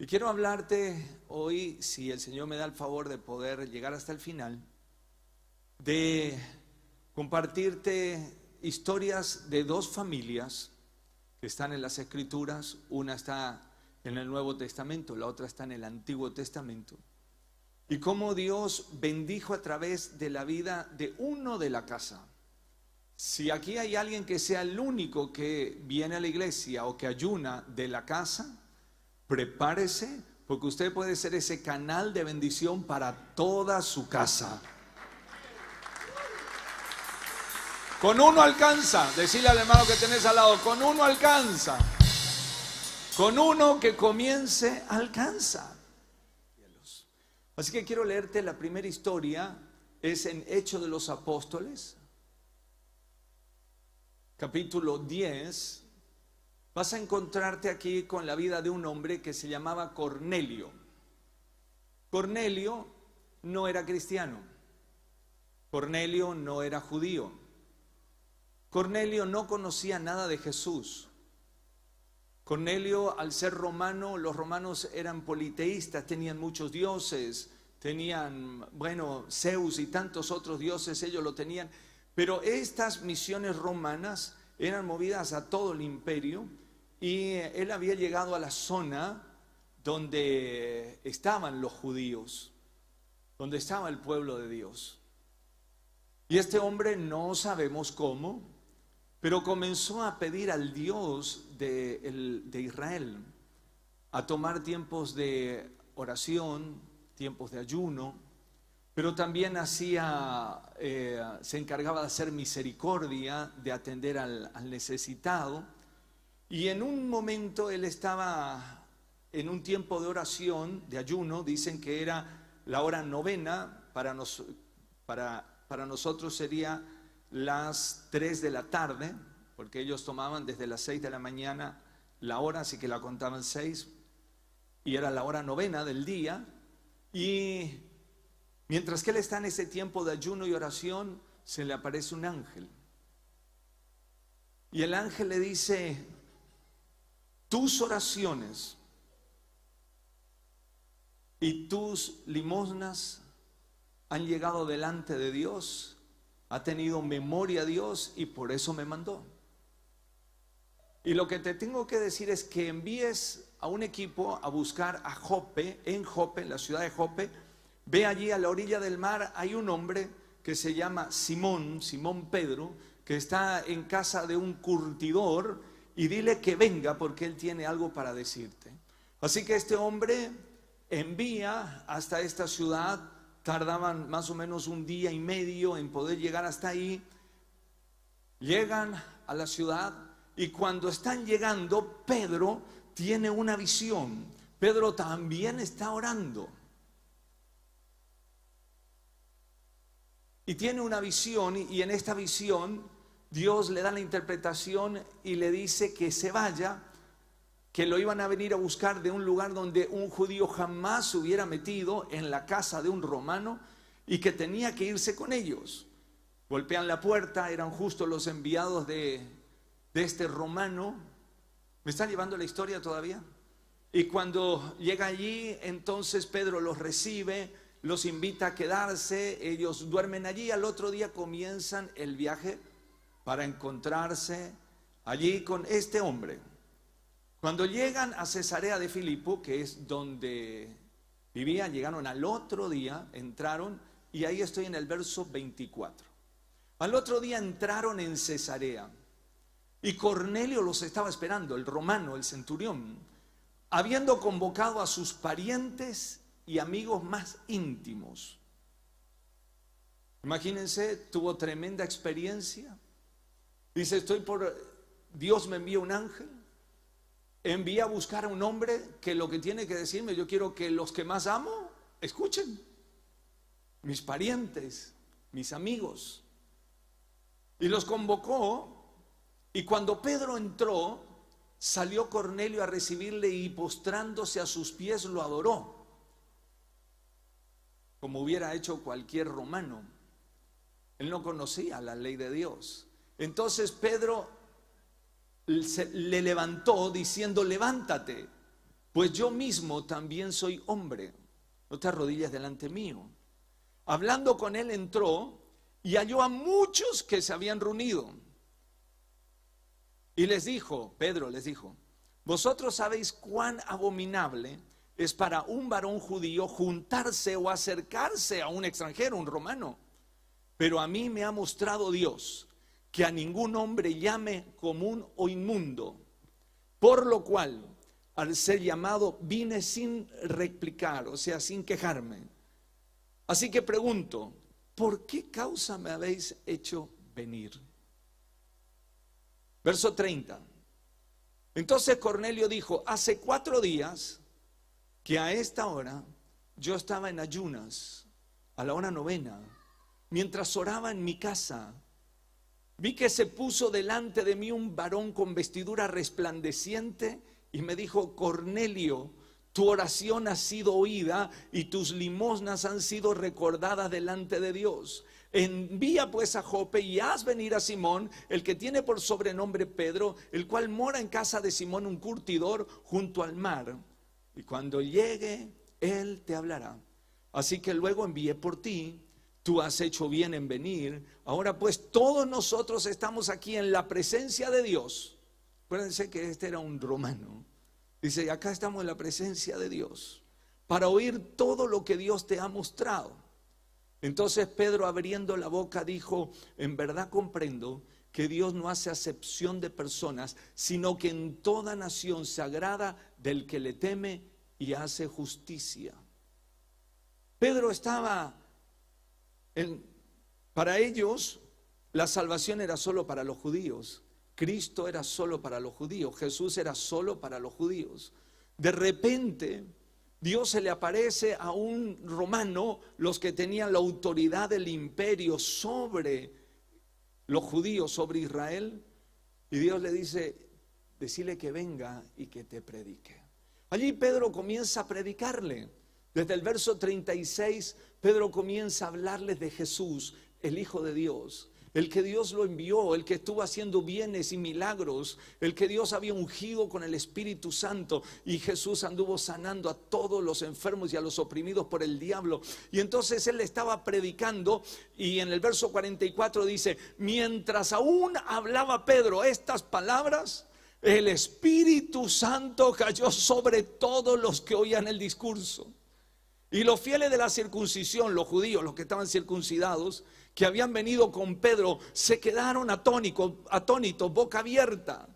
Y quiero hablarte hoy, si el Señor me da el favor de poder llegar hasta el final, de compartirte historias de dos familias que están en las Escrituras. Una está en el Nuevo Testamento, la otra está en el Antiguo Testamento. Y cómo Dios bendijo a través de la vida de uno de la casa. Si aquí hay alguien que sea el único que viene a la iglesia o que ayuna de la casa, prepárese, porque usted puede ser ese canal de bendición para toda su casa. Con uno alcanza. Decirle al hermano que tenés al lado, con uno alcanza. Con uno que comience, alcanza. Así que quiero leerte la primera historia. Es en Hechos de los Apóstoles, capítulo 10. Vas a encontrarte aquí con la vida de un hombre que se llamaba Cornelio. Cornelio no era cristiano. Cornelio no era judío. Cornelio no conocía nada de Jesús. Cornelio, al ser romano, los romanos eran politeístas, tenían muchos dioses, tenían, Zeus y tantos otros dioses, ellos lo tenían. Pero estas misiones romanas eran movidas a todo el imperio. Y él había llegado a la zona donde estaban los judíos, donde estaba el pueblo de Dios. Y este hombre, no sabemos cómo, pero comenzó a pedir al Dios de Israel, a tomar tiempos de oración, tiempos de ayuno, pero también se encargaba de hacer misericordia, de atender al necesitado. Y en un momento él estaba en un tiempo de oración, de ayuno. Dicen que era la hora novena, para nosotros sería las 3 de la tarde, porque ellos tomaban desde las 6 de la mañana la hora, así que la contaban 6, y era la hora novena del día. Y mientras que él está en ese tiempo de ayuno y oración, se le aparece un ángel. Y el ángel le dice: tus oraciones y tus limosnas han llegado delante de Dios, ha tenido memoria a Dios y por eso me mandó. Y lo que te tengo que decir es que envíes a un equipo a buscar a Jope, en la ciudad de Jope. Ve allí a la orilla del mar, hay un hombre que se llama Simón Pedro, que está en casa de un curtidor, y dile que venga porque él tiene algo para decirte. Así que este hombre envía hasta esta ciudad. Tardaban más o menos un día y medio en poder llegar hasta ahí. Llegan a la ciudad y cuando están llegando, Pedro tiene una visión. Pedro también está orando. Y tiene una visión, y en esta visión Dios le da la interpretación y le dice que se vaya, que lo iban a venir a buscar de un lugar donde un judío jamás se hubiera metido, en la casa de un romano, y que tenía que irse con ellos. Golpean la puerta, eran justo los enviados de este romano. ¿Me están llevando la historia todavía? Y cuando llega allí, entonces Pedro los recibe, los invita a quedarse, ellos duermen allí. Al otro día comienzan el viaje para encontrarse allí con este hombre. Cuando llegan a Cesarea de Filipo, que es donde vivía, llegaron al otro día, entraron, y ahí estoy en el verso 24. Al otro día entraron en Cesarea, y Cornelio los estaba esperando, el romano, el centurión, habiendo convocado a sus parientes y amigos más íntimos. Imagínense, tuvo tremenda experiencia. Dice: Dios me envía un ángel, envía a buscar a un hombre que lo que tiene que decirme, yo quiero que los que más amo escuchen, mis parientes, mis amigos. Y los convocó, y cuando Pedro entró, salió Cornelio a recibirle y postrándose a sus pies lo adoró, como hubiera hecho cualquier romano. Él no conocía la ley de Dios. Entonces Pedro le levantó diciendo: levántate. pues yo mismo también soy hombre. No te arrodilles delante mío. Hablando con él entró y halló a muchos que se habían reunido. Y les dijo, Pedro les dijo, vosotros sabéis cuán abominable es para un varón judío juntarse o acercarse a un extranjero, un romano. Pero a mí me ha mostrado Dios que a ningún hombre llame común o inmundo. Por lo cual, al ser llamado, vine sin replicar, o sea, sin quejarme. Así que pregunto, ¿por qué causa me habéis hecho venir? Verso 30. Entonces Cornelio dijo, hace 4 días que a esta hora yo estaba en ayunas, a la hora 9, mientras oraba en mi casa. Vi que se puso delante de mí un varón con vestidura resplandeciente y me dijo, Cornelio, tu oración ha sido oída y tus limosnas han sido recordadas delante de Dios. Envía pues a Jope y haz venir a Simón, el que tiene por sobrenombre Pedro, el cual mora en casa de Simón, un curtidor, junto al mar. Y cuando llegue, él te hablará. Así que luego envié por ti. Tú has hecho bien en venir. Ahora pues todos nosotros estamos aquí en la presencia de Dios. Acuérdense que este era un romano. Dice, acá estamos en la presencia de Dios para oír todo lo que Dios te ha mostrado. Entonces Pedro, abriendo la boca, dijo, en verdad comprendo que Dios no hace acepción de personas, sino que en toda nación se agrada del que le teme y hace justicia. Pedro estaba para ellos, la salvación era solo para los judíos. Cristo era solo para los judíos. Jesús era solo para los judíos. De repente, Dios se le aparece a un romano, los que tenían la autoridad del imperio sobre los judíos, sobre Israel. Y Dios le dice, decile que venga y que te predique. Allí Pedro comienza a predicarle. Desde el verso 36, Pedro comienza a hablarles de Jesús, el Hijo de Dios, el que Dios lo envió, el que estuvo haciendo bienes y milagros, el que Dios había ungido con el Espíritu Santo, y Jesús anduvo sanando a todos los enfermos y a los oprimidos por el diablo. Y entonces él estaba predicando, y en el verso 44 dice, mientras aún hablaba Pedro estas palabras, el Espíritu Santo cayó sobre todos los que oían el discurso. Y los fieles de la circuncisión, los judíos, los que estaban circuncidados, que habían venido con Pedro, se quedaron atónitos, boca abierta,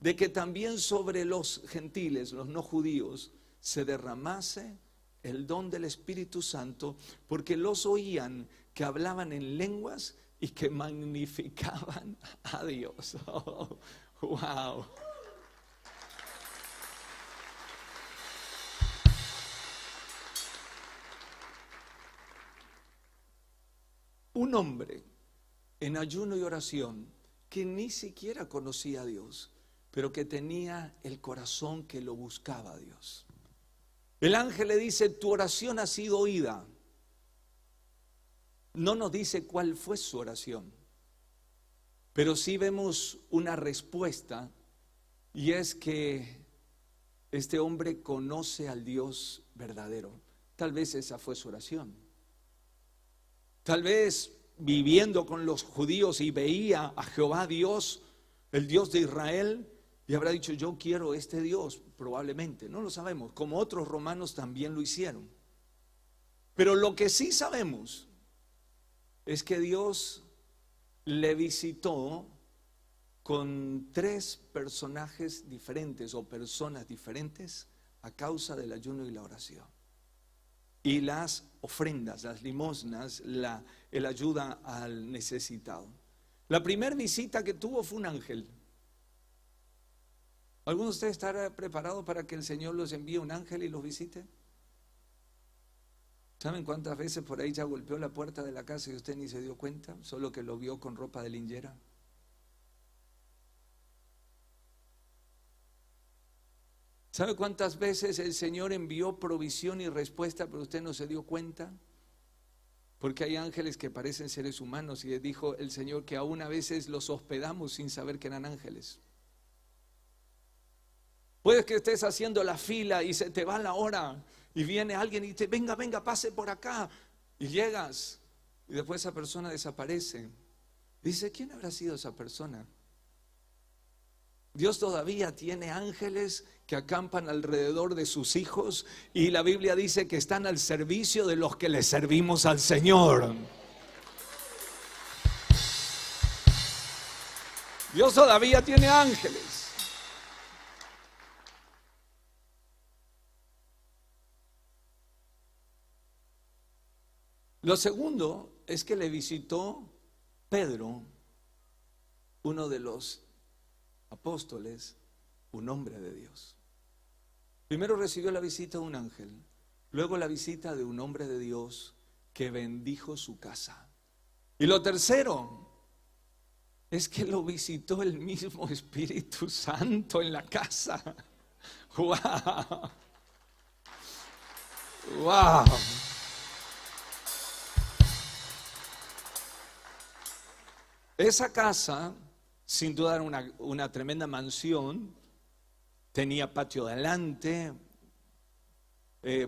de que también sobre los gentiles, los no judíos, se derramase el don del Espíritu Santo, porque los oían que hablaban en lenguas y que magnificaban a Dios. Oh, wow. Un hombre en ayuno y oración que ni siquiera conocía a Dios, pero que tenía el corazón que lo buscaba a Dios. El ángel le dice, tu oración ha sido oída. No nos dice cuál fue su oración, pero sí vemos una respuesta, y es que este hombre conoce al Dios verdadero. Tal vez esa fue su oración. Tal vez viviendo con los judíos y veía a Jehová Dios, el Dios de Israel, y habrá dicho, yo quiero este Dios, probablemente, no lo sabemos, como otros romanos también lo hicieron. Pero lo que sí sabemos es que Dios le visitó con 3 personajes diferentes o personas diferentes a causa del ayuno y la oración. Y las ofrendas, las limosnas, el ayuda al necesitado. La primera visita que tuvo fue un ángel. ¿Alguno de ustedes estará preparado para que el Señor los envíe un ángel y los visite? ¿Saben cuántas veces por ahí ya golpeó la puerta de la casa y usted ni se dio cuenta? Solo que lo vio con ropa de lingera. ¿Sabe cuántas veces el Señor envió provisión y respuesta, pero usted no se dio cuenta? Porque hay ángeles que parecen seres humanos, y dijo el Señor que aún a veces los hospedamos sin saber que eran ángeles. Puede que estés haciendo la fila y se te va la hora y viene alguien y dice, venga, venga, pase por acá. Y llegas y después esa persona desaparece. Dice, ¿quién habrá sido esa persona? Dios todavía tiene ángeles que acampan alrededor de sus hijos y la Biblia dice que están al servicio de los que le servimos al Señor. Dios todavía tiene ángeles. Lo segundo es que le visitó Pedro, uno de los apóstoles, un hombre de Dios. Primero recibió la visita de un ángel, luego la visita de un hombre de Dios que bendijo su casa. Y lo tercero es que lo visitó el mismo Espíritu Santo en la casa. ¡Wow! ¡Wow! Esa casa, sin duda, era una tremenda mansión. Tenía patio delante.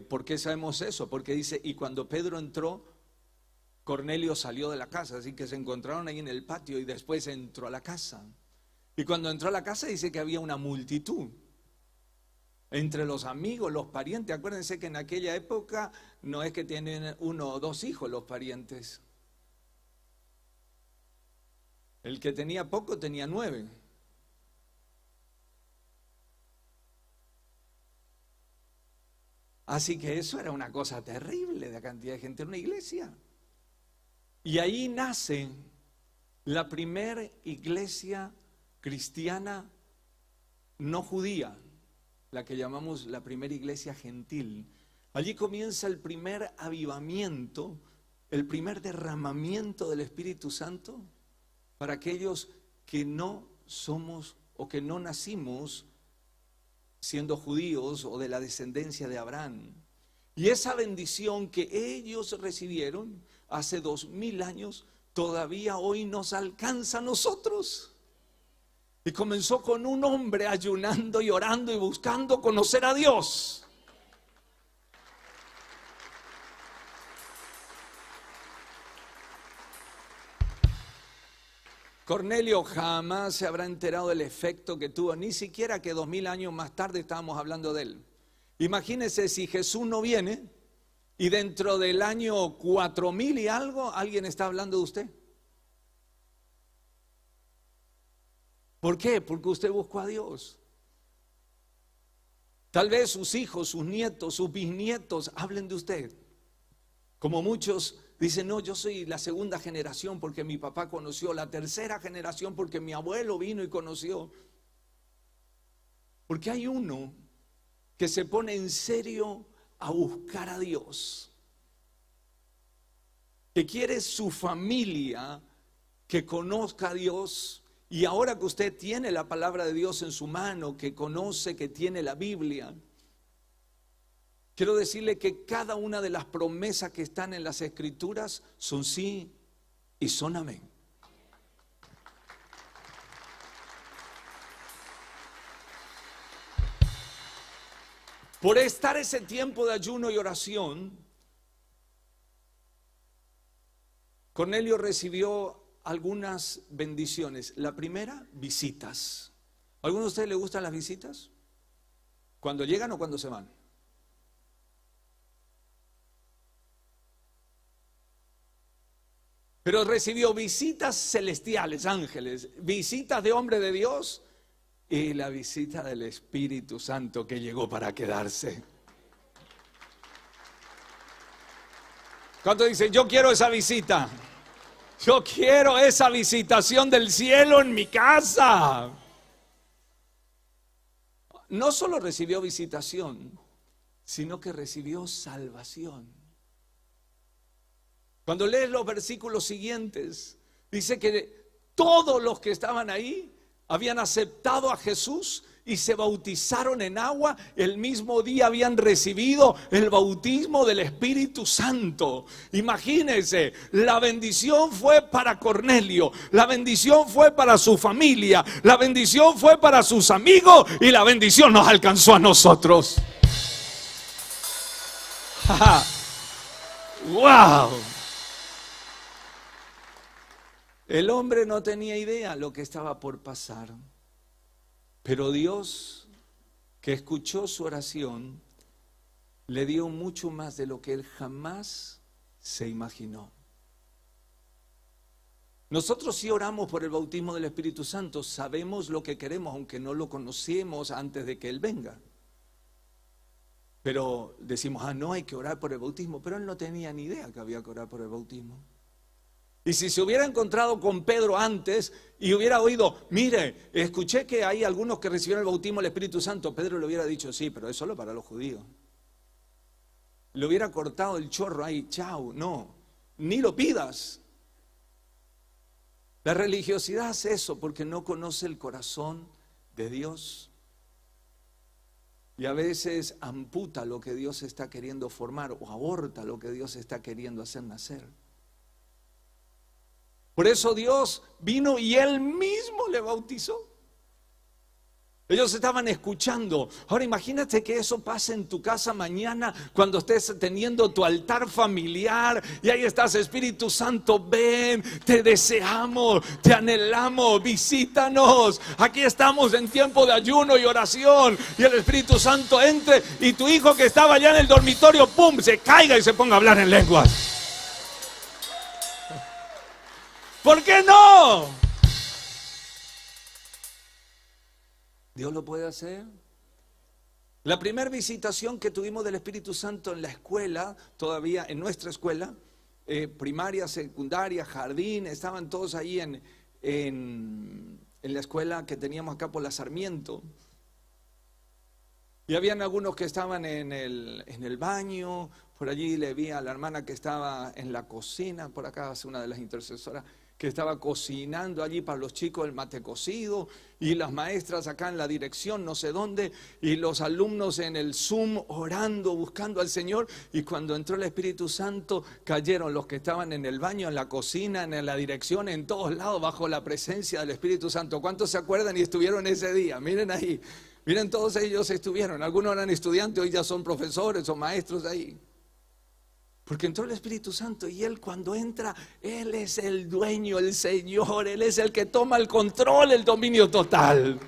¿Por qué sabemos eso? Porque dice, y cuando Pedro entró, Cornelio salió de la casa, así que se encontraron ahí en el patio y después entró a la casa. Y cuando entró a la casa dice que había una multitud. Entre los amigos, los parientes. Acuérdense que en aquella época no es que tienen 1 o 2 hijos los parientes. El que tenía poco tenía 9. Así que eso era una cosa terrible, la cantidad de gente en una iglesia. Y ahí nace la primera iglesia cristiana no judía, la que llamamos la primera iglesia gentil. Allí comienza el primer avivamiento, el primer derramamiento del Espíritu Santo para aquellos que no somos o que no nacimos siendo judíos o de la descendencia de Abraham. Y esa bendición que ellos recibieron hace 2000 años, todavía hoy nos alcanza a nosotros. Y comenzó con un hombre ayunando y orando y buscando conocer a Dios. Cornelio jamás se habrá enterado del efecto que tuvo, ni siquiera que 2000 años más tarde estábamos hablando de él. Imagínense si Jesús no viene y dentro del año 4000 y algo alguien está hablando de usted. ¿Por qué? Porque usted buscó a Dios. Tal vez sus hijos, sus nietos, sus bisnietos hablen de usted. Como muchos dicen, no, yo soy la segunda generación porque mi papá conoció, la tercera generación porque mi abuelo vino y conoció. Porque hay uno que se pone en serio a buscar a Dios, que quiere su familia que conozca a Dios. Y ahora que usted tiene la palabra de Dios en su mano, que conoce, que tiene la Biblia, quiero decirle que cada una de las promesas que están en las Escrituras son sí y son amén. Por estar ese tiempo de ayuno y oración, Cornelio recibió algunas bendiciones. La primera, visitas. ¿A alguno de ustedes le gustan las visitas? ¿Cuando llegan o cuando se van? Pero recibió visitas celestiales, ángeles, visitas de hombre de Dios y la visita del Espíritu Santo que llegó para quedarse. ¿Cuántos dicen, yo quiero esa visita? Yo quiero esa visitación del cielo en mi casa. No solo recibió visitación, sino que recibió salvación. Cuando lees los versículos siguientes, dice que todos los que estaban ahí habían aceptado a Jesús y se bautizaron en agua, el mismo día habían recibido el bautismo del Espíritu Santo. Imagínense, la bendición fue para Cornelio, la bendición fue para su familia, la bendición fue para sus amigos y la bendición nos alcanzó a nosotros. ¡Wow! El hombre no tenía idea lo que estaba por pasar, pero Dios, que escuchó su oración, le dio mucho más de lo que él jamás se imaginó. Nosotros sí oramos por el bautismo del Espíritu Santo, sabemos lo que queremos, aunque no lo conocemos antes de que Él venga. Pero decimos, no hay que orar por el bautismo, pero él no tenía ni idea que había que orar por el bautismo. Y si se hubiera encontrado con Pedro antes y hubiera oído, mire, escuché que hay algunos que recibieron el bautismo del Espíritu Santo, Pedro le hubiera dicho, sí, pero es solo para los judíos. Le hubiera cortado el chorro ahí, chao, no, ni lo pidas. La religiosidad hace eso porque no conoce el corazón de Dios. Y a veces amputa lo que Dios está queriendo formar o aborta lo que Dios está queriendo hacer nacer. Por eso Dios vino y Él mismo le bautizó. Ellos estaban escuchando. Ahora imagínate que eso pase en tu casa mañana cuando estés teniendo tu altar familiar y ahí estás, Espíritu Santo, ven, te deseamos, te anhelamos, visítanos. Aquí estamos en tiempo de ayuno y oración y el Espíritu Santo entre y tu hijo que estaba allá en el dormitorio, pum, se caiga y se ponga a hablar en lenguas. ¿Por qué no? ¿Dios lo puede hacer? La primera visitación que tuvimos del Espíritu Santo en la escuela, todavía en nuestra escuela, primaria, secundaria, jardín, estaban todos ahí en la escuela que teníamos acá por la Sarmiento. Y habían algunos que estaban en el baño, por allí le vi a la hermana que estaba en la cocina, por acá hace una de las intercesoras, que estaba cocinando allí para los chicos el mate cocido, y las maestras acá en la dirección no sé dónde, y los alumnos en el Zoom orando, buscando al Señor. Y cuando entró el Espíritu Santo, cayeron los que estaban en el baño, en la cocina, en la dirección, en todos lados, bajo la presencia del Espíritu Santo. ¿Cuántos se acuerdan y estuvieron ese día? Miren ahí, miren, todos ellos estuvieron. Algunos eran estudiantes, hoy ya son profesores o maestros ahí. Porque entró el Espíritu Santo y Él, cuando entra, Él es el dueño, el Señor, Él es el que toma el control, el dominio total.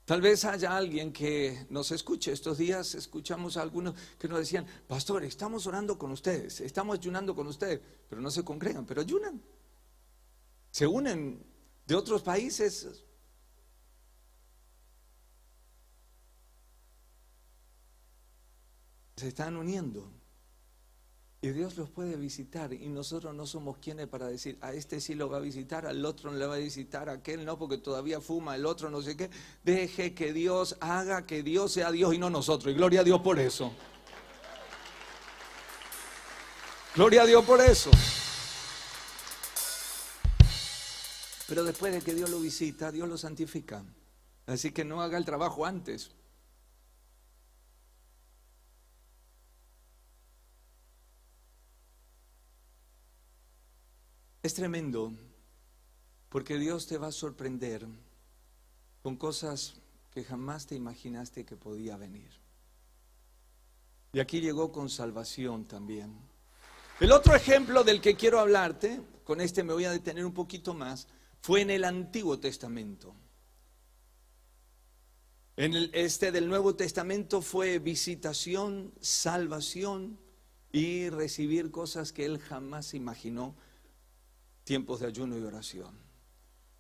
Tal vez haya alguien que nos escuche. Estos días escuchamos a algunos que nos decían, pastor, estamos orando con ustedes, estamos ayunando con ustedes, pero no se congregan, pero ayunan. Se unen de otros países. Se están uniendo y Dios los puede visitar, y nosotros no somos quienes para decir, a este sí lo va a visitar, al otro no le va a visitar, a aquel no porque todavía fuma, el otro no sé qué. Deje que Dios haga, que Dios sea Dios y no nosotros, y gloria a Dios por eso. Gloria a Dios por eso. Pero después de que Dios lo visita, Dios lo santifica. Así que no haga el trabajo antes. Es tremendo, porque Dios te va a sorprender con cosas que jamás te imaginaste que podía venir. Y aquí llegó con salvación también. El otro ejemplo del que quiero hablarte, con este me voy a detener un poquito más, fue en el Antiguo Testamento. En este del Nuevo Testamento fue visitación, salvación y recibir cosas que él jamás imaginó. Tiempos de ayuno y oración.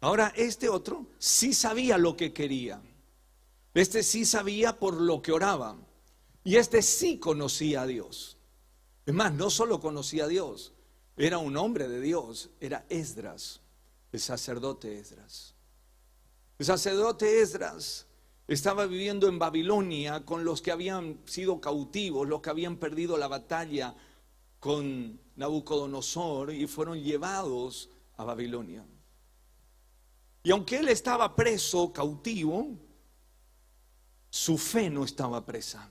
Ahora este otro sí sabía lo que quería. Este sí sabía por lo que oraba. Y este sí conocía a Dios. Es más, no solo conocía a Dios, era un hombre de Dios. Era Esdras, el sacerdote Esdras. El sacerdote Esdras estaba viviendo en Babilonia con los que habían sido cautivos, los que habían perdido la batalla con Nabucodonosor y fueron llevados a Babilonia. Y aunque él estaba preso, cautivo, su fe no estaba presa.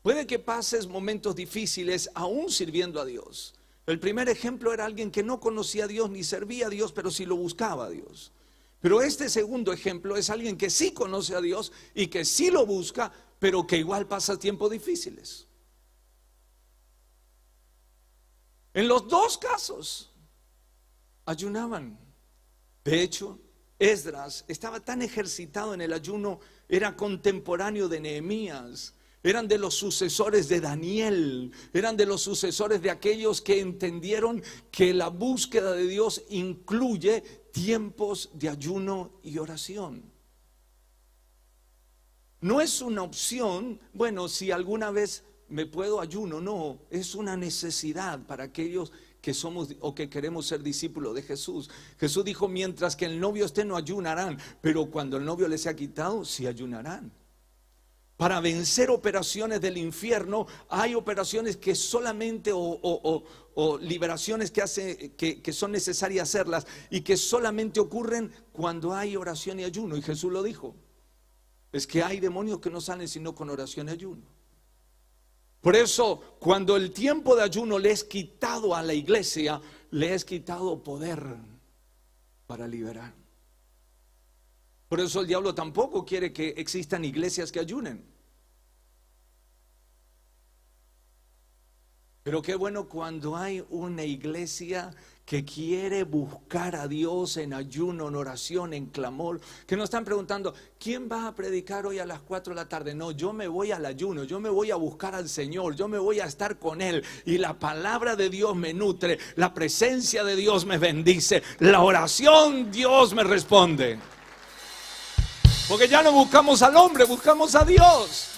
Puede que pases momentos difíciles aún sirviendo a Dios. El primer ejemplo era alguien que no conocía a Dios ni servía a Dios, pero sí lo buscaba a Dios. Pero este segundo ejemplo es alguien que sí conoce a Dios y que sí lo busca, pero que igual pasa tiempos difíciles. En los dos casos ayunaban. De hecho, Esdras estaba tan ejercitado en el ayuno, era contemporáneo de Nehemías. Eran de los sucesores de Daniel, eran de los sucesores de aquellos que entendieron que la búsqueda de Dios incluye tiempos de ayuno y oración. No es una opción, bueno, si alguna vez me puedo ayuno, no, es una necesidad para aquellos que somos o que queremos ser discípulos de Jesús. Jesús dijo, mientras que el novio esté no ayunarán, pero cuando el novio les sea quitado, sí ayunarán. Para vencer operaciones del infierno, hay operaciones que solamente o liberaciones que son necesarias hacerlas y que solamente ocurren cuando hay oración y ayuno. Y Jesús lo dijo. Es que hay demonios que no salen sino con oración y ayuno. Por eso, cuando el tiempo de ayuno le es quitado a la iglesia, le es quitado poder para liberar. Por eso el diablo tampoco quiere que existan iglesias que ayunen. Pero qué bueno cuando hay una iglesia que quiere buscar a Dios en ayuno, en oración, en clamor, que no están preguntando, ¿quién va a predicar hoy a las 4 de la tarde? No, yo me voy al ayuno, yo me voy a buscar al Señor, yo me voy a estar con Él y la palabra de Dios me nutre, la presencia de Dios me bendice, la oración Dios me responde. Porque ya no buscamos al hombre, buscamos a Dios.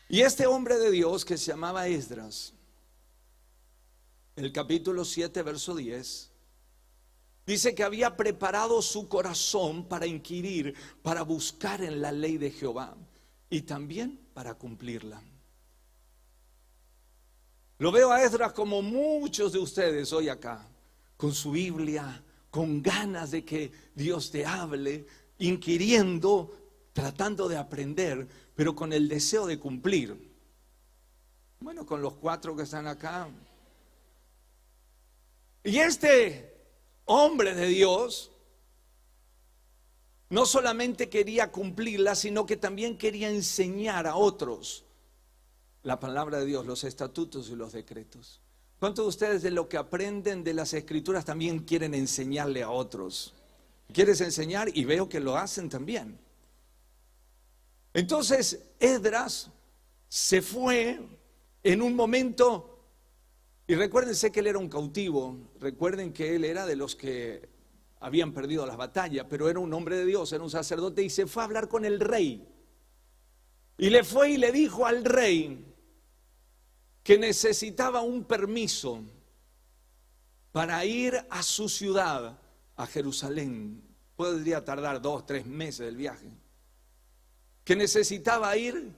Y este hombre de Dios que se llamaba Esdras, el capítulo 7, verso 10, dice que había preparado su corazón para inquirir, para buscar en la ley de Jehová y también para cumplirla. Lo veo a Esdras como muchos de ustedes hoy acá, con su Biblia, con ganas de que Dios te hable, inquiriendo, tratando de aprender, pero con el deseo de cumplir. Bueno, con los 4 que están acá. Y este hombre de Dios no solamente quería cumplirla, sino que también quería enseñar a otros la palabra de Dios, los estatutos y los decretos. ¿Cuántos de ustedes de lo que aprenden de las escrituras también quieren enseñarle a otros? ¿Quieres enseñar? Y veo que lo hacen también. Entonces Esdras se fue en un momento, y recuérdense que él era un cautivo, recuerden que él era de los que habían perdido las batallas, pero era un hombre de Dios, era un sacerdote, y se fue a hablar con el rey. Y le fue y le dijo al rey que necesitaba un permiso para ir a su ciudad, a Jerusalén. Podría tardar 2, 3 meses el viaje. Que necesitaba ir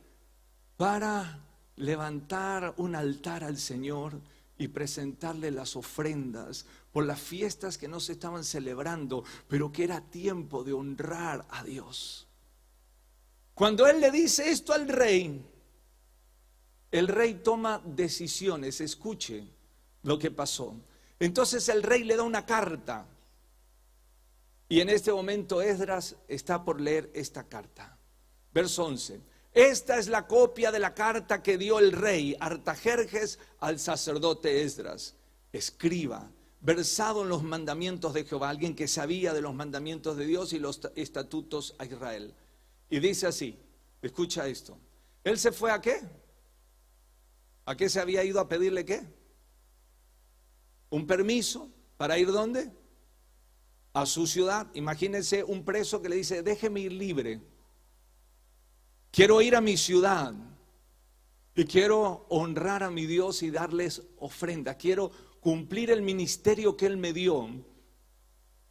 para levantar un altar al Señor y presentarle las ofrendas por las fiestas que no se estaban celebrando, pero que era tiempo de honrar a Dios. Cuando él le dice esto al rey, el rey toma decisiones. Escuche lo que pasó. Entonces el rey le da una carta, y en este momento Esdras está por leer esta carta. Verso 11. Esta es la copia de la carta que dio el rey Artajerjes al sacerdote Esdras, escriba, versado en los mandamientos de Jehová, alguien que sabía de los mandamientos de Dios y los estatutos a Israel. Y dice así, escucha esto. Él se fue ¿a qué? ¿A qué se había ido a pedirle qué? Un permiso para ir ¿dónde? A su ciudad. Imagínense un preso que le dice, déjeme ir libre. Quiero ir a mi ciudad y quiero honrar a mi Dios y darles ofrenda. Quiero cumplir el ministerio que Él me dio.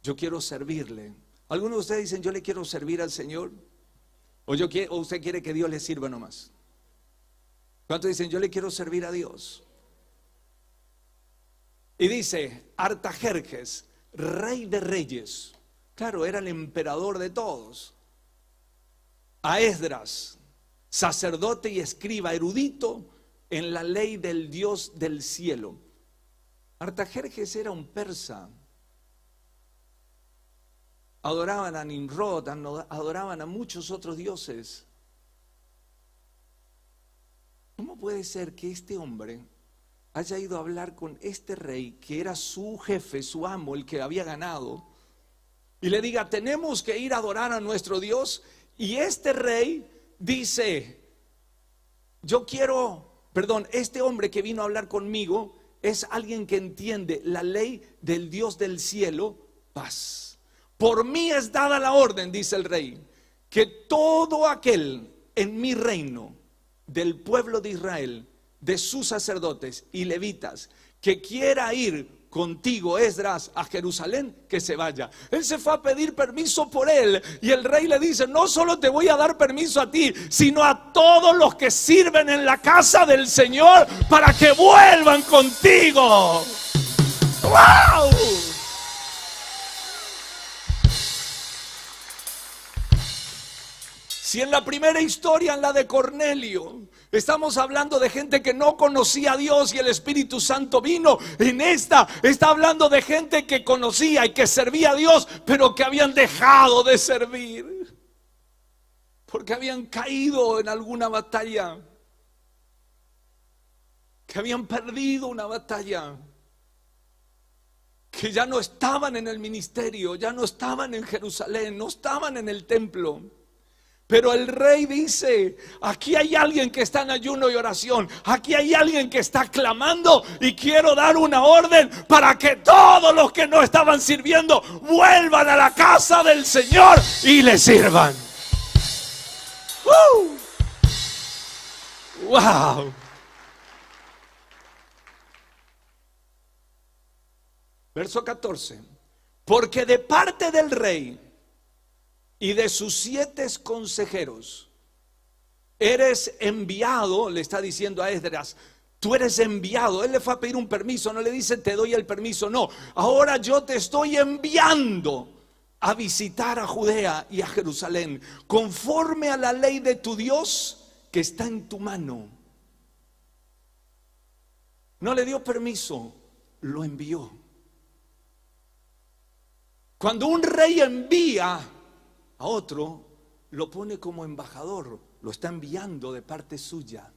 Yo quiero servirle. Algunos de ustedes dicen, yo le quiero servir al Señor. O usted quiere que Dios le sirva nomás. ¿Cuántos dicen, yo le quiero servir a Dios? Y dice, Artajerjes, rey de reyes. Claro, era el emperador de todos. A Esdras, sacerdote y escriba, erudito en la ley del Dios del cielo. Artajerjes era un persa. Adoraban a Nimrod, adoraban a muchos otros dioses. ¿Cómo puede ser que este hombre haya ido a hablar con este rey, que era su jefe, su amo, el que había ganado, y le diga, tenemos que ir a adorar a nuestro Dios? Y este rey dice, este hombre que vino a hablar conmigo es alguien que entiende la ley del Dios del cielo, paz. Por mí es dada la orden, dice el rey, que todo aquel en mi reino, del pueblo de Israel, de sus sacerdotes y levitas, que quiera ir contigo, Esdras, a Jerusalén, que se vaya. Él se fue a pedir permiso por él, y el rey le dice, no solo te voy a dar permiso a ti, sino a todos los que sirven en la casa del Señor, para que vuelvan contigo. ¡Wow! Si en la primera historia, en la de Cornelio, estamos hablando de gente que no conocía a Dios y el Espíritu Santo vino, en esta está hablando de gente que conocía y que servía a Dios, pero que habían dejado de servir porque habían caído en alguna batalla, que habían perdido una batalla, que ya no estaban en el ministerio, ya no estaban en Jerusalén, no estaban en el templo. Pero el rey dice, aquí hay alguien que está en ayuno y oración, aquí hay alguien que está clamando, y quiero dar una orden para que todos los que no estaban sirviendo vuelvan a la casa del Señor y le sirvan. ¡Wow! Verso 14. Porque de parte del rey y de sus 7 consejeros eres enviado, le está diciendo a Esdras, tú eres enviado. Él le fue a pedir un permiso, no le dice te doy el permiso, no. Ahora yo te estoy enviando a visitar a Judea y a Jerusalén, conforme a la ley de tu Dios que está en tu mano. No le dio permiso, lo envió. Cuando un rey envía a otro, lo pone como embajador, lo está enviando de parte suya.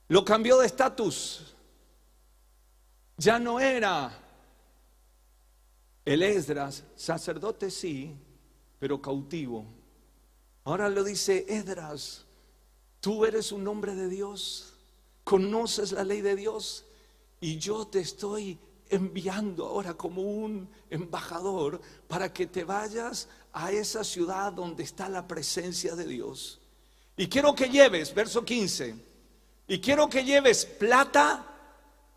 Lo cambió de estatus. Ya no era el Esdras, sacerdote sí, pero cautivo. Ahora lo dice, Esdras, tú eres un hombre de Dios, conoces la ley de Dios, y yo te estoy enviando ahora como un embajador para que te vayas a esa ciudad donde está la presencia de Dios. Y quiero que lleves, verso 15, y quiero que lleves plata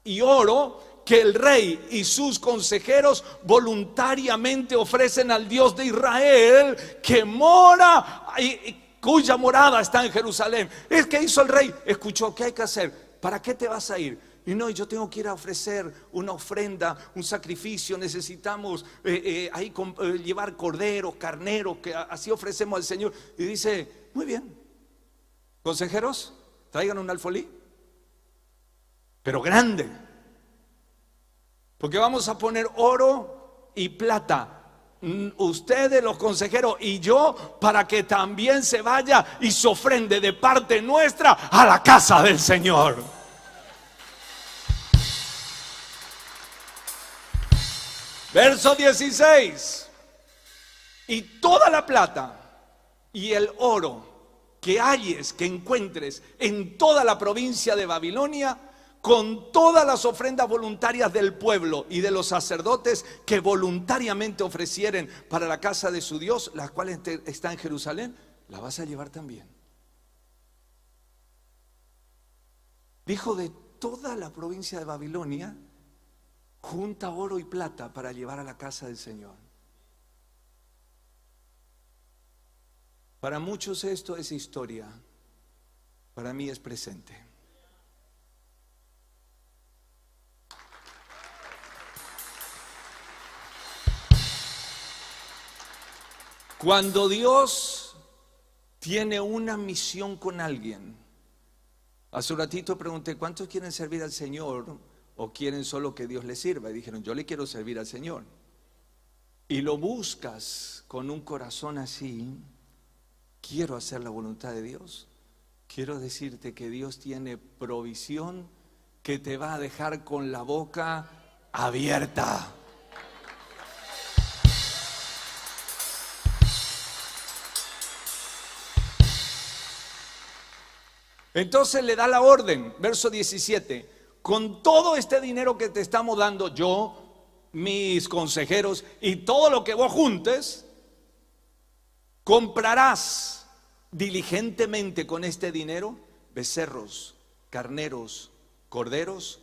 y oro que el rey y sus consejeros voluntariamente ofrecen al Dios de Israel, que mora y cuya morada está en Jerusalén. Es que hizo el rey, escuchó, ¿qué hay que hacer? ¿Para qué te vas a ir? Y no, yo tengo que ir a ofrecer una ofrenda, un sacrificio. Necesitamos llevar corderos, carneros, que así ofrecemos al Señor. Y dice, muy bien, consejeros, traigan un alfolí, pero grande, porque vamos a poner oro y plata, ustedes los consejeros y yo, para que también se vaya y se ofrende de parte nuestra a la casa del Señor. Verso 16. Y toda la plata y el oro que halles, que encuentres en toda la provincia de Babilonia, con todas las ofrendas voluntarias del pueblo y de los sacerdotes que voluntariamente ofrecieren para la casa de su Dios, las cuales está en Jerusalén, la vas a llevar también. Dijo, de toda la provincia de Babilonia, junta oro y plata para llevar a la casa del Señor. Para muchos esto es historia, para mí es presente. Cuando Dios tiene una misión con alguien, hace un ratito pregunté, ¿cuántos quieren servir al Señor o quieren solo que Dios les sirva? Y dijeron, yo le quiero servir al Señor. Y lo buscas con un corazón así, quiero hacer la voluntad de Dios. Quiero decirte que Dios tiene provisión que te va a dejar con la boca abierta. Entonces le da la orden, verso 17, con todo este dinero que te estamos dando yo, mis consejeros y todo lo que vos juntes, comprarás diligentemente con este dinero becerros, carneros, corderos,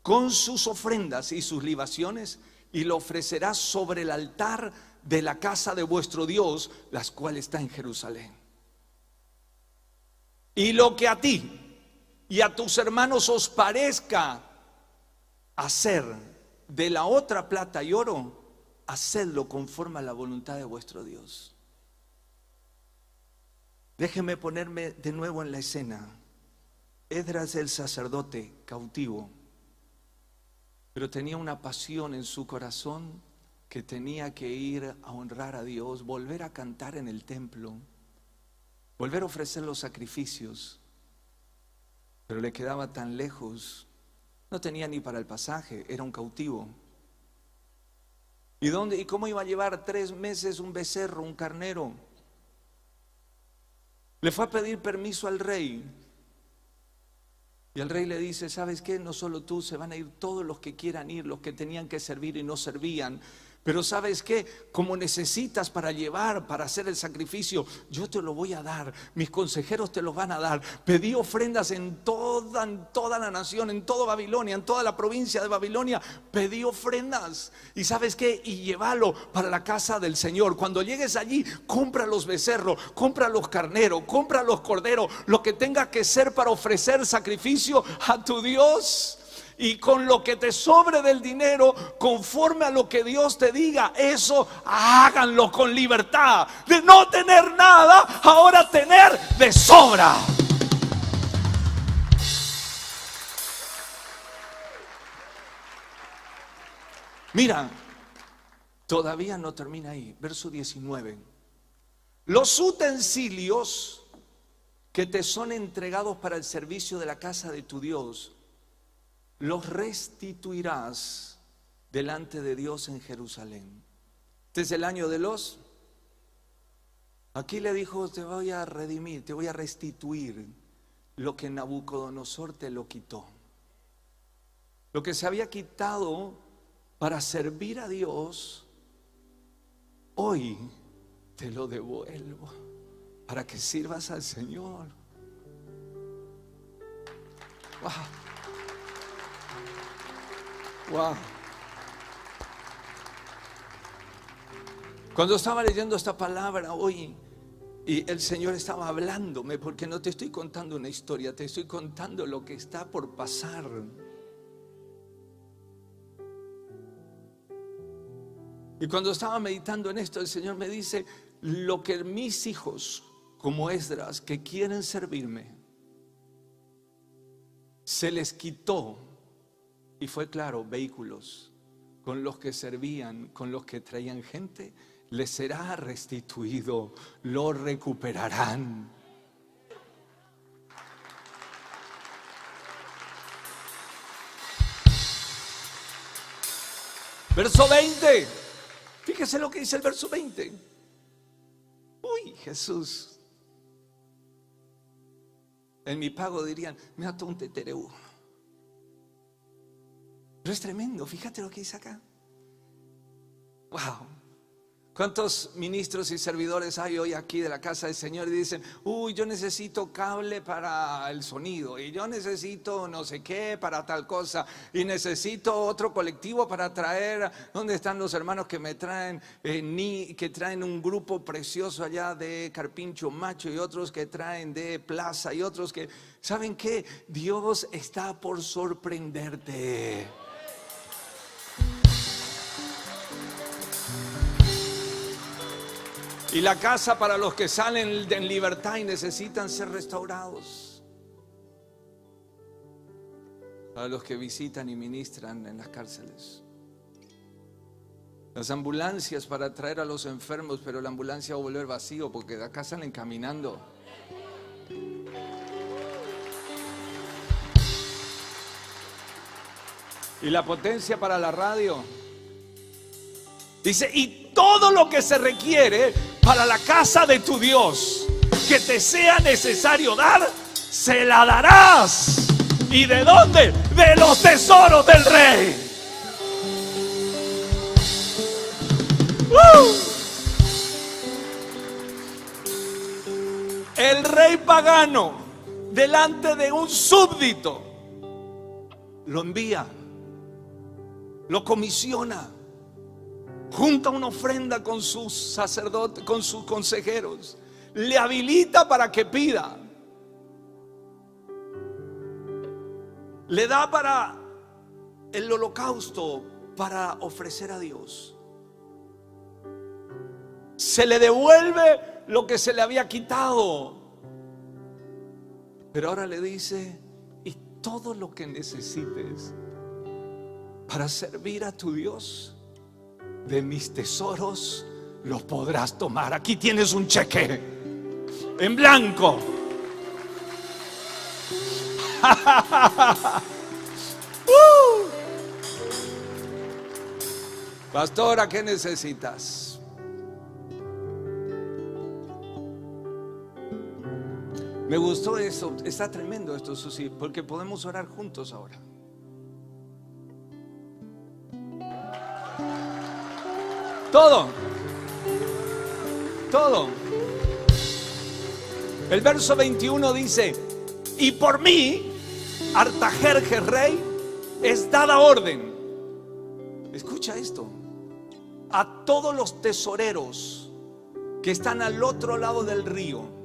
con sus ofrendas y sus libaciones, y lo ofrecerás sobre el altar de la casa de vuestro Dios, las cuales está en Jerusalén. Y lo que a ti y a tus hermanos os parezca hacer de la otra plata y oro, hacedlo conforme a la voluntad de vuestro Dios. Déjeme ponerme de nuevo en la escena. Esdras el sacerdote, cautivo, pero tenía una pasión en su corazón que tenía que ir a honrar a Dios, volver a cantar en el templo, volver a ofrecer los sacrificios, pero le quedaba tan lejos, no tenía ni para el pasaje, era un cautivo. ¿Y cómo iba a llevar 3 meses un becerro, un carnero? Le fue a pedir permiso al rey, y el rey le dice, ¿sabes qué? No solo tú, se van a ir todos los que quieran ir, los que tenían que servir y no servían. Pero ¿sabes qué? Como necesitas para llevar, para hacer el sacrificio, yo te lo voy a dar, mis consejeros te los van a dar. Pedí ofrendas en toda la nación, en toda Babilonia, en toda la provincia de Babilonia. Pedí ofrendas. ¿Y sabes qué? Y llévalo para la casa del Señor. Cuando llegues allí, compra los becerros, compra los carneros, compra los corderos, lo que tenga que ser para ofrecer sacrificio a tu Dios. Y con lo que te sobre del dinero, conforme a lo que Dios te diga, eso háganlo con libertad. De no tener nada, ahora tener de sobra. Mira, todavía no termina ahí. Verso 19. Los utensilios que te son entregados para el servicio de la casa de tu Dios, los restituirás delante de Dios en Jerusalén. Este es el año de los. Aquí le dijo, te voy a redimir, te voy a restituir lo que Nabucodonosor te lo quitó. Lo que se había quitado para servir a Dios, hoy te lo devuelvo para que sirvas al Señor. Wow. Wow. Cuando estaba leyendo esta palabra hoy y el Señor estaba hablándome, porque no te estoy contando una historia, te estoy contando lo que está por pasar. Y cuando estaba meditando en esto, el Señor me dice, lo que mis hijos, como Esdras, que quieren servirme, se les quitó. Y fue claro, vehículos con los que servían, con los que traían gente, les será restituido, lo recuperarán. Verso 20. Fíjese lo que dice el verso 20. Uy, Jesús. En mi pago dirían, me ató un tetereu. Pero es tremendo, fíjate lo que dice acá. Wow. ¿Cuántos ministros y servidores hay hoy aquí de la casa del Señor y dicen, uy, yo necesito cable para el sonido, y yo necesito no sé qué para tal cosa, y necesito otro colectivo para traer? ¿Dónde están los hermanos que me traen, que traen un grupo precioso allá de Carpincho Macho, y otros que traen de Plaza, y otros que, ¿saben qué? Dios está por sorprenderte. Y la casa para los que salen en libertad y necesitan ser restaurados. Para los que visitan y ministran en las cárceles. Las ambulancias para traer a los enfermos, pero la ambulancia va a volver vacío porque de acá salen caminando. Y la potencia para la radio. Dice, y todo lo que se requiere para la casa de tu Dios que te sea necesario dar, se la darás. ¿Y de dónde? De los tesoros del rey. El rey pagano, delante de un súbdito, lo envía, lo comisiona, junta una ofrenda con sus sacerdotes, con sus consejeros, le habilita para que pida, le da para el holocausto, para ofrecer a Dios. Se le devuelve lo que se le había quitado, pero ahora le dice, y todo lo que necesites para servir a tu Dios, de mis tesoros los podrás tomar. Aquí tienes un cheque en blanco. Pastora, ¿qué necesitas? Me gustó eso. Está tremendo esto, Susi, porque podemos orar juntos ahora. Todo. El verso 21 dice, y por mí, Artajerjes rey, es dada orden. Escucha esto. A todos los tesoreros que están al otro lado del río.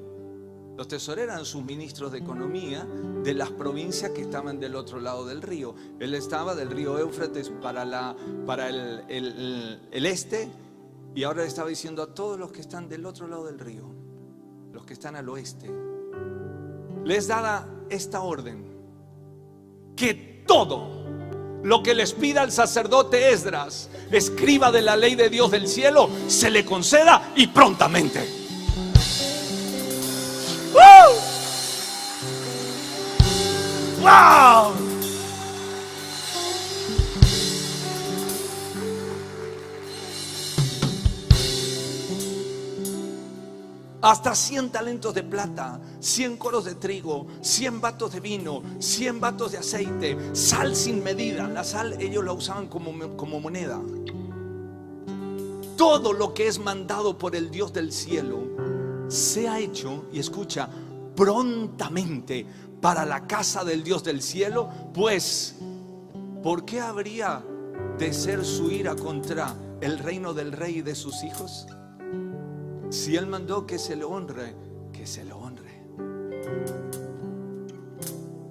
Los tesoreros eran sus ministros de economía de las provincias que estaban del otro lado del río. Él estaba del río Éufrates para el este, y ahora le estaba diciendo a todos los que están del otro lado del río, los que están al oeste, les daba esta orden: que todo lo que les pida el sacerdote Esdras, escriba de la ley de Dios del cielo, se le conceda y prontamente. ¡Wow! Hasta 100 talentos de plata, 100 coros de trigo, 100 batos de vino, 100 batos de aceite, sal sin medida. La sal ellos la usaban como moneda. Todo lo que es mandado por el Dios del cielo se ha hecho, y escucha, prontamente para la casa del Dios del cielo. Pues, ¿por qué habría de ser su ira contra el reino del rey y de sus hijos? Si él mandó que se le honre, que se le honre.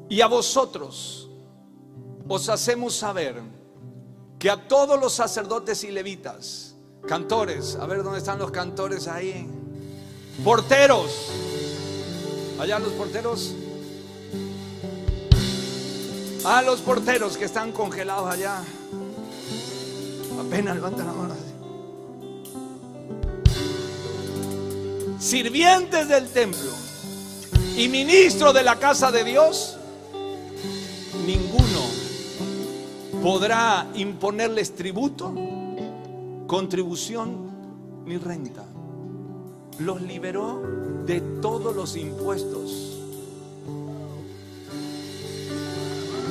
Y a vosotros os hacemos saber que a todos los sacerdotes y levitas, cantores, a ver dónde están los cantores ahí, porteros, allá los porteros, a los porteros que están congelados allá, apenas levantan la mano así. Sirvientes del templo y ministros de la casa de Dios, ninguno podrá imponerles tributo, contribución ni renta. Los liberó de todos los impuestos.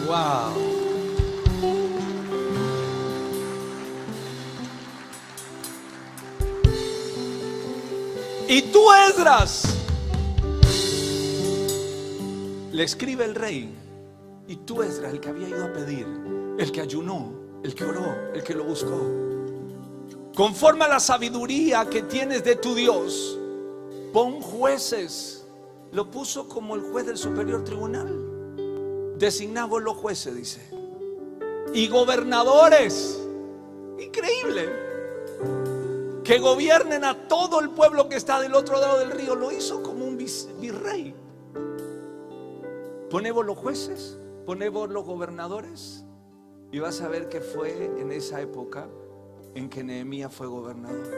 Wow. Y tú, Esdras, le escribe el rey. Y tú, Esdras, el que había ido a pedir, el que ayunó, el que oró, el que lo buscó, conforme a la sabiduría que tienes de tu Dios, pon jueces. Lo puso como el juez del superior tribunal. Designamos los jueces, dice, y gobernadores. Increíble. Que gobiernen a todo el pueblo que está del otro lado del río. Lo hizo como un virrey. Ponemos los jueces, ponemos los gobernadores, y vas a ver que fue en esa época en que Nehemías fue gobernador.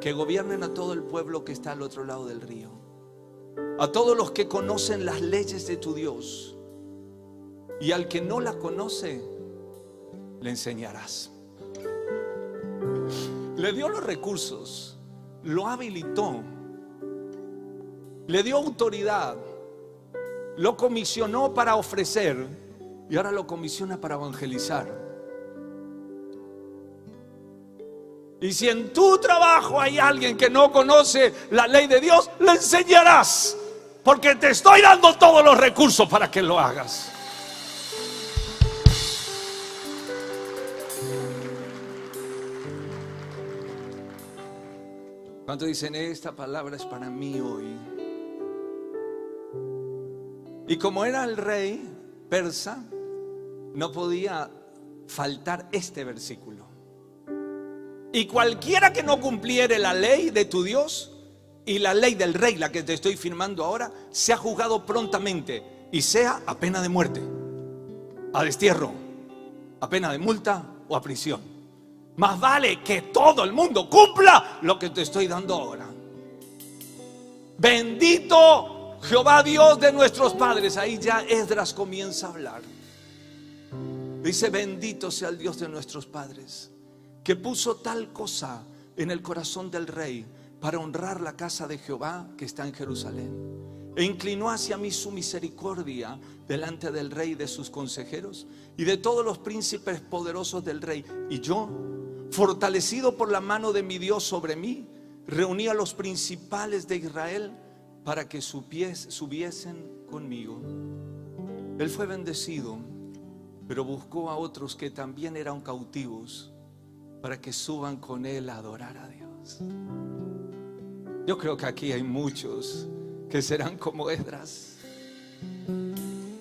Que gobiernen a todo el pueblo que está al otro lado del río, a todos los que conocen las leyes de tu Dios, y al que no la conoce le enseñarás. Le dio los recursos, lo habilitó, le dio autoridad, lo comisionó para ofrecer, y ahora lo comisiona para evangelizar. Y si en tu trabajo hay alguien que no conoce la ley de Dios, le enseñarás, porque te estoy dando todos los recursos para que lo hagas. ¿Cuántos dicen, esta palabra es para mí hoy? Y como era el rey persa, no podía faltar este versículo. Y cualquiera que no cumpliere la ley de tu Dios y la ley del rey, la que te estoy firmando ahora, sea juzgado prontamente, y sea a pena de muerte, a destierro, a pena de multa o a prisión. Más vale que todo el mundo cumpla lo que te estoy dando ahora. Bendito Jehová Dios de nuestros padres. Ahí ya Esdras comienza a hablar. Dice, bendito sea el Dios de nuestros padres, que puso tal cosa en el corazón del rey para honrar la casa de Jehová que está en Jerusalén, e inclinó hacia mí su misericordia delante del rey y de sus consejeros y de todos los príncipes poderosos del rey. Y yo, fortalecido por la mano de mi Dios sobre mí, reuní a los principales de Israel para que subiesen conmigo. Él fue bendecido, pero buscó a otros que también eran cautivos para que suban con él a adorar a Dios. Yo creo que aquí hay muchos que serán como Esdras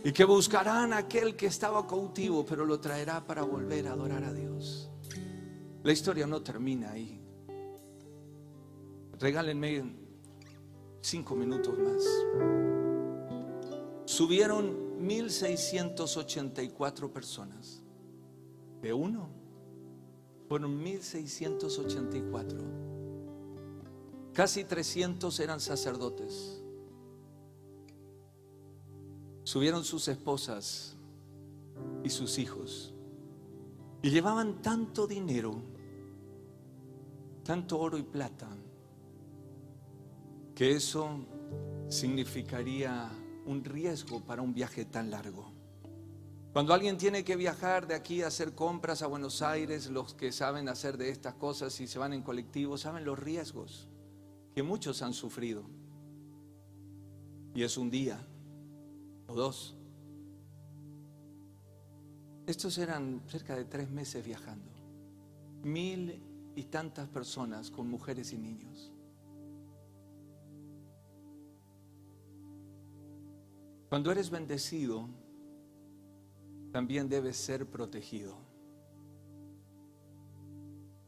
y que buscarán a aquel que estaba cautivo, pero lo traerá para volver a adorar a Dios. La historia no termina ahí. Regálenme 5 minutos más. Subieron 1684 personas. De uno fueron 1684. Casi 300 eran sacerdotes. Subieron sus esposas y sus hijos. Y llevaban tanto dinero, tanto oro y plata, que eso significaría un riesgo para un viaje tan largo. Cuando alguien tiene que viajar de aquí a hacer compras a Buenos Aires, los que saben hacer de estas cosas y se van en colectivo, saben los riesgos que muchos han sufrido. Y es un día o 2. Estos eran cerca de 3 meses viajando. 1000 y tantas personas con mujeres y niños. Cuando eres bendecido, también debes ser protegido.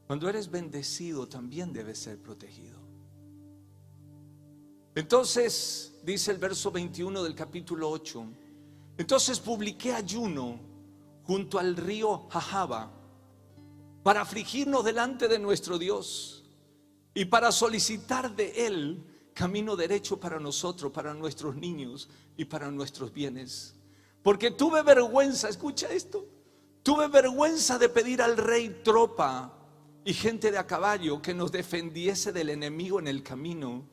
Cuando eres bendecido, también debes ser protegido. Entonces, dice el verso 21 del capítulo 8, entonces publiqué ayuno junto al río Ahava para afligirnos delante de nuestro Dios y para solicitar de Él camino derecho para nosotros, para nuestros niños y para nuestros bienes. Porque tuve vergüenza, escucha esto, tuve vergüenza de pedir al rey tropa y gente de a caballo que nos defendiese del enemigo en el camino,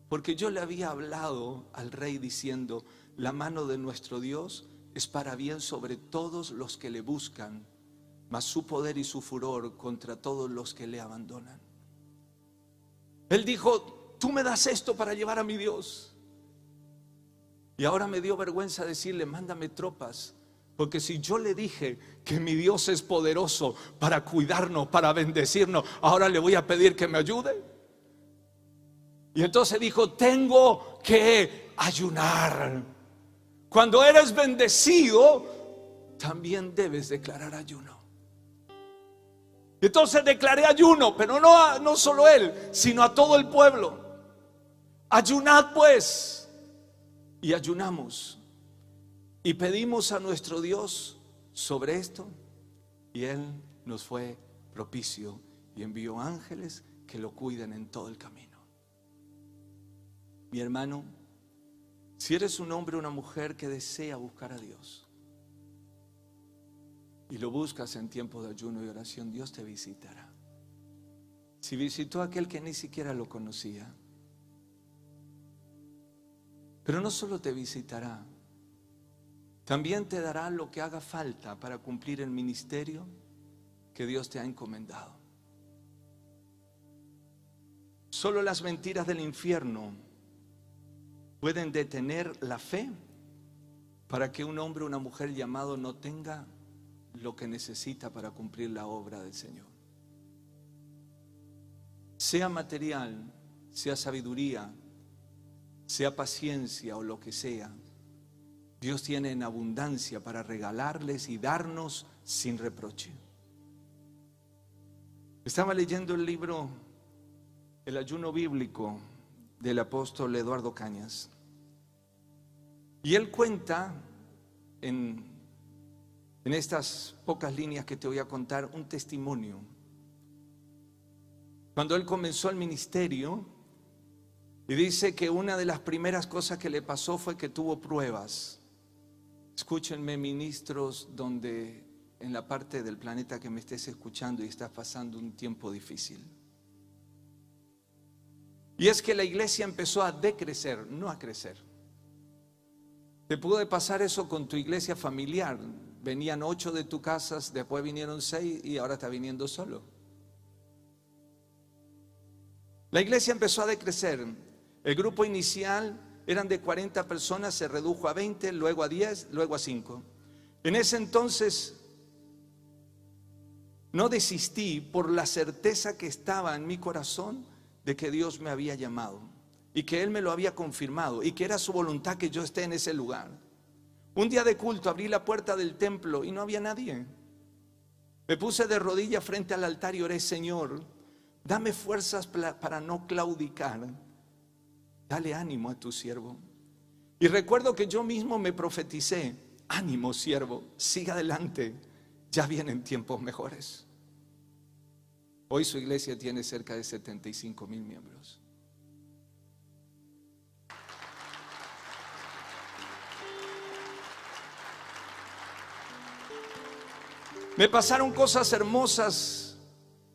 porque yo le había hablado al rey diciendo, la mano de nuestro Dios es para bien sobre todos los que le buscan, mas su poder y su furor contra todos los que le abandonan. Él dijo: tú me das esto para llevar a mi Dios. Y ahora me dio vergüenza decirle: mándame tropas. Porque si yo le dije que mi Dios es poderoso para cuidarnos, para bendecirnos, ahora le voy a pedir que me ayude. Y entonces dijo: tengo que ayunar. Cuando eres bendecido, también debes declarar ayuno. Entonces declaré ayuno, pero no solo él, sino a todo el pueblo. Ayunad pues. Y ayunamos. Y pedimos a nuestro Dios sobre esto. Y Él nos fue propicio y envió ángeles que lo cuiden en todo el camino. Mi hermano, si eres un hombre o una mujer que desea buscar a Dios y lo buscas en tiempo de ayuno y oración, Dios te visitará. Si visitó a aquel que ni siquiera lo conocía, pero no solo te visitará, también te dará lo que haga falta para cumplir el ministerio que Dios te ha encomendado. Solo las mentiras del infierno pueden detener la fe para que un hombre o una mujer llamado no tenga lo que necesita para cumplir la obra del Señor. Sea material, sea sabiduría, sea paciencia o lo que sea, Dios tiene en abundancia para regalarles y darnos sin reproche. Estaba leyendo el libro El ayuno bíblico del apóstol Eduardo Cañas, y él cuenta en estas pocas líneas que te voy a contar un testimonio. Cuando él comenzó el ministerio, y dice que una de las primeras cosas que le pasó fue que tuvo pruebas. Escúchenme, ministros, donde en la parte del planeta que me estés escuchando y estás pasando un tiempo difícil. Y es que la iglesia empezó a decrecer, no a crecer. Te puede pasar eso con tu iglesia familiar. Venían 8 de tu casa, después vinieron 6 y ahora está viniendo solo. La iglesia empezó a decrecer. El grupo inicial eran de 40 personas, se redujo a 20, luego a 10, luego a 5. En ese entonces no desistí por la certeza que estaba en mi corazón de que Dios me había llamado y que Él me lo había confirmado y que era su voluntad que yo esté en ese lugar. Un día de culto abrí la puerta del templo y no había nadie. Me puse de rodillas frente al altar y oré: Señor, dame fuerzas para no claudicar. Dale ánimo a tu siervo. Y recuerdo que yo mismo me profeticé: ánimo, siervo, siga adelante, ya vienen tiempos mejores. Hoy su iglesia tiene cerca de 75,000 miembros. Me pasaron cosas hermosas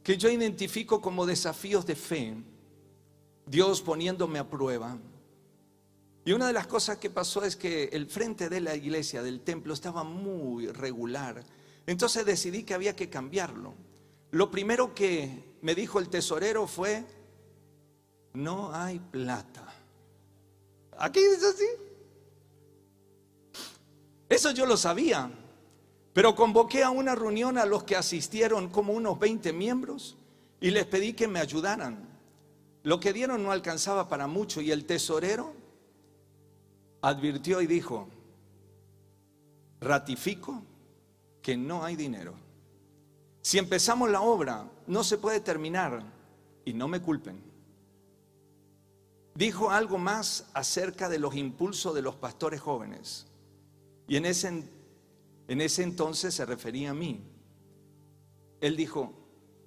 que yo identifico como desafíos de fe, Dios poniéndome a prueba. Y una de las cosas que pasó es que el frente de la iglesia, del templo, estaba muy regular. Entonces decidí que había que cambiarlo. Lo primero que me dijo el tesorero fue: no hay plata. ¿Aquí dice así? Eso yo lo sabía. Pero convoqué a una reunión a los que asistieron, como unos 20 miembros, y les pedí que me ayudaran. Lo que dieron no alcanzaba para mucho, y el tesorero advirtió y dijo: ratifico que no hay dinero. Si empezamos la obra, no se puede terminar, y no me culpen. Dijo algo más acerca de los impulsos de los pastores jóvenes, y en ese entonces se refería a mí. Él dijo: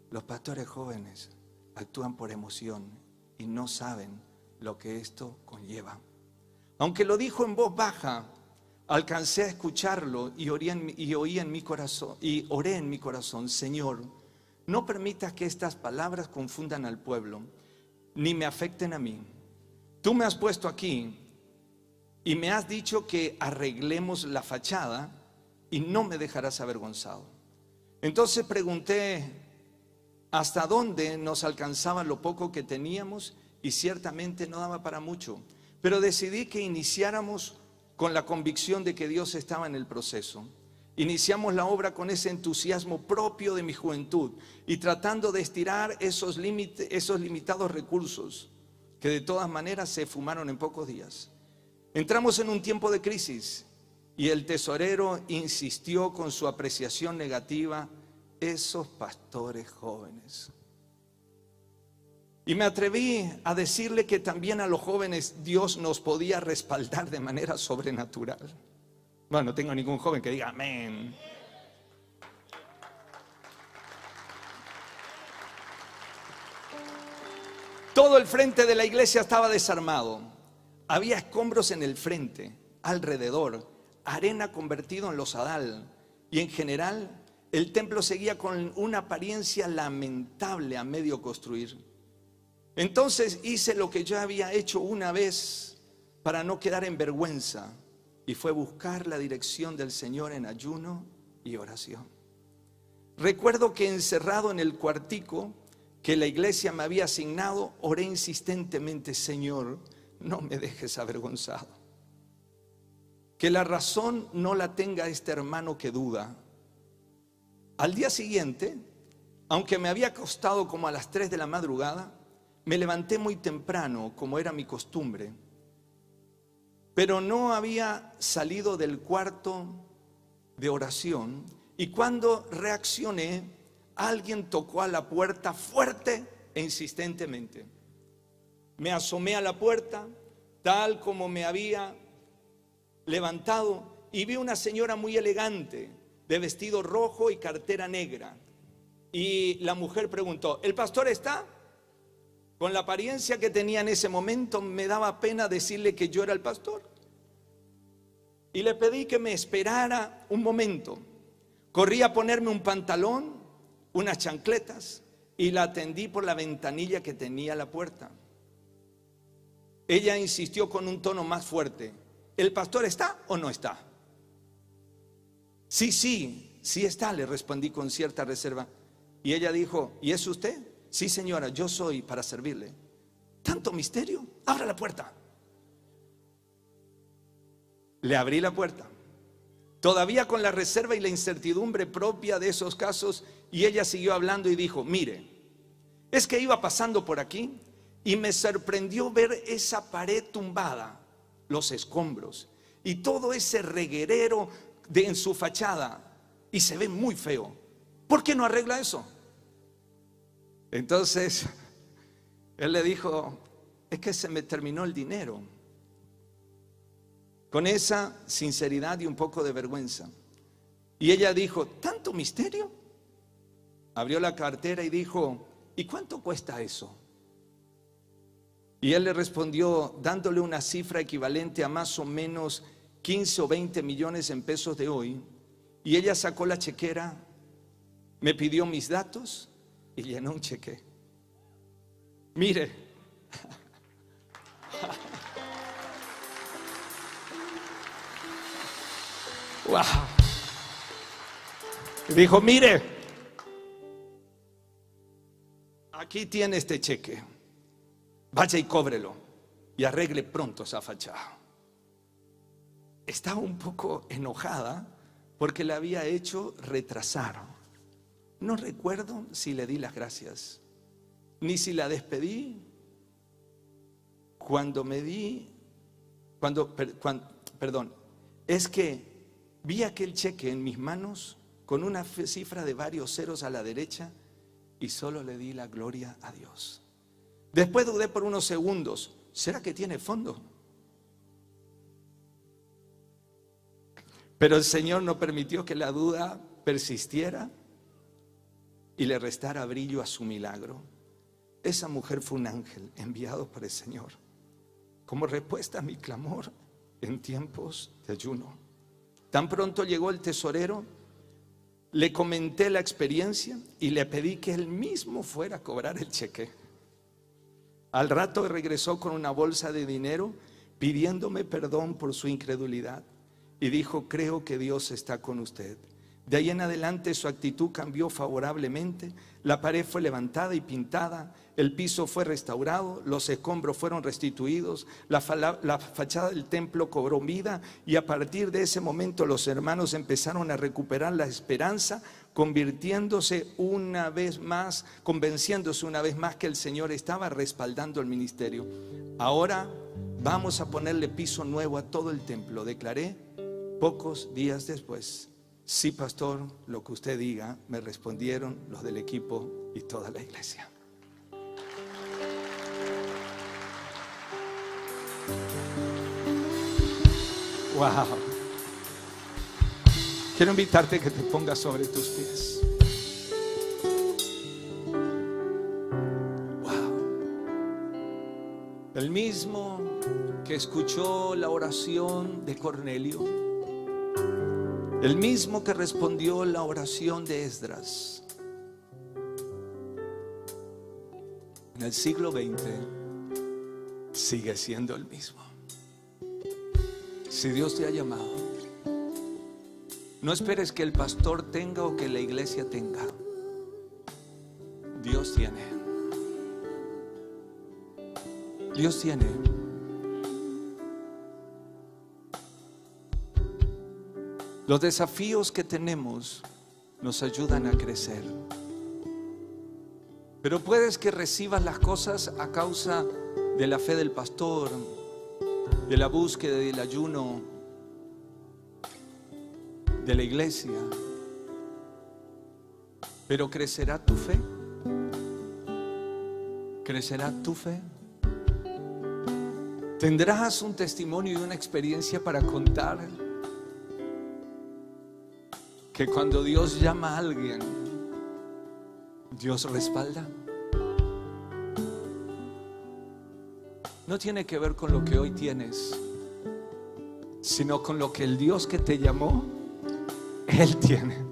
los pastores jóvenes actúan por emoción y no saben lo que esto conlleva. Aunque lo dijo en voz baja, alcancé a escucharlo y oré en mi corazón: Señor, no permitas que estas palabras confundan al pueblo, ni me afecten a mí. Tú me has puesto aquí y me has dicho que arreglemos la fachada y no me dejarás avergonzado. Entonces pregunté hasta dónde nos alcanzaba lo poco que teníamos y ciertamente no daba para mucho. Pero decidí que iniciáramos con la convicción de que Dios estaba en el proceso. Iniciamos la obra con ese entusiasmo propio de mi juventud y tratando de estirar esos limitados recursos que de todas maneras se fumaron en pocos días. Entramos en un tiempo de crisis y el tesorero insistió con su apreciación negativa: esos pastores jóvenes. Y me atreví a decirle que también a los jóvenes Dios nos podía respaldar de manera sobrenatural. Bueno, no tengo ningún joven que diga amén. Todo el frente de la iglesia estaba desarmado. Había escombros en el frente, alrededor, arena convertido en losadal. Y en general, el templo seguía con una apariencia lamentable a medio construir. Entonces hice lo que ya había hecho una vez para no quedar en vergüenza, y fue buscar la dirección del Señor en ayuno y oración. Recuerdo que encerrado en el cuartico que la iglesia me había asignado, oré insistentemente: Señor, no me dejes avergonzado. Que la razón no la tenga este hermano que duda. Al día siguiente, aunque me había acostado como a las 3 de la madrugada, me levanté muy temprano, como era mi costumbre, pero no había salido del cuarto de oración, y cuando reaccioné, alguien tocó a la puerta fuerte e insistentemente. Me asomé a la puerta, tal como me había levantado, y vi una señora muy elegante, de vestido rojo y cartera negra. Y la mujer preguntó: ¿el pastor está? Con la apariencia que tenía en ese momento, me daba pena decirle que yo era el pastor. Y le pedí que me esperara un momento. Corrí a ponerme un pantalón, unas chancletas, y la atendí por la ventanilla que tenía a la puerta. Ella insistió con un tono más fuerte: ¿el pastor está o no está? Sí está, le respondí con cierta reserva. Y ella dijo: ¿y es usted? Sí, señora, yo soy, para servirle. ¿Tanto misterio? Abra la puerta. Le abrí la puerta, todavía con la reserva y la incertidumbre propia de esos casos, y ella siguió hablando y dijo: mire, es que iba pasando por aquí y me sorprendió ver esa pared tumbada, los escombros y todo ese reguerero en su fachada, y se ve muy feo. ¿Por qué no arregla eso? Entonces él le dijo: es que se me terminó el dinero. Con esa sinceridad y un poco de vergüenza. Y ella dijo: ¿tanto misterio? Abrió la cartera y dijo: ¿y cuánto cuesta eso? Y él le respondió dándole una cifra equivalente a más o menos 15 o 20 millones en pesos de hoy. Y ella sacó la chequera, me pidió mis datos y llenó un cheque. Mire, wow. Dijo: mire, aquí tiene este cheque, vaya y cóbrelo y arregle pronto esa fachada. Estaba un poco enojada porque la había hecho retrasar. No recuerdo si le di las gracias, ni si la despedí. Es que vi aquel cheque en mis manos con una cifra de varios ceros a la derecha y solo le di la gloria a Dios. Después dudé por unos segundos: ¿será que tiene fondo? Pero el Señor no permitió que la duda persistiera y le restara brillo a su milagro. Esa mujer fue un ángel enviado por el Señor como respuesta a mi clamor en tiempos de ayuno. Tan pronto llegó el tesorero, le comenté la experiencia y le pedí que él mismo fuera a cobrar el cheque. Al rato regresó con una bolsa de dinero pidiéndome perdón por su incredulidad y dijo: creo que Dios está con usted. De ahí en adelante su actitud cambió favorablemente. La pared fue levantada y pintada, el piso fue restaurado, los escombros fueron restituidos, la fachada del templo cobró vida, y a partir de ese momento los hermanos empezaron a recuperar la esperanza, convenciéndose una vez más que el Señor estaba respaldando el ministerio. Ahora vamos a ponerle piso nuevo a todo el templo, declaré pocos días después. Sí, pastor, lo que usted diga, me respondieron los del equipo y toda la iglesia. Wow. Quiero invitarte a que te pongas sobre tus pies. Wow. El mismo que escuchó la oración de Cornelio, el mismo que respondió la oración de Esdras, en el siglo XX sigue siendo el mismo. Si Dios te ha llamado, no esperes que el pastor tenga o que la iglesia tenga. Dios tiene. Dios tiene. Los desafíos que tenemos nos ayudan a crecer. Pero puedes que recibas las cosas a causa de la fe del pastor, de la búsqueda del ayuno, de la iglesia. Pero ¿crecerá tu fe? ¿Crecerá tu fe? ¿Tendrás un testimonio y una experiencia para contar? Que cuando Dios llama a alguien, Dios respalda. No tiene que ver con lo que hoy tienes, sino con lo que el Dios que te llamó, Él tiene.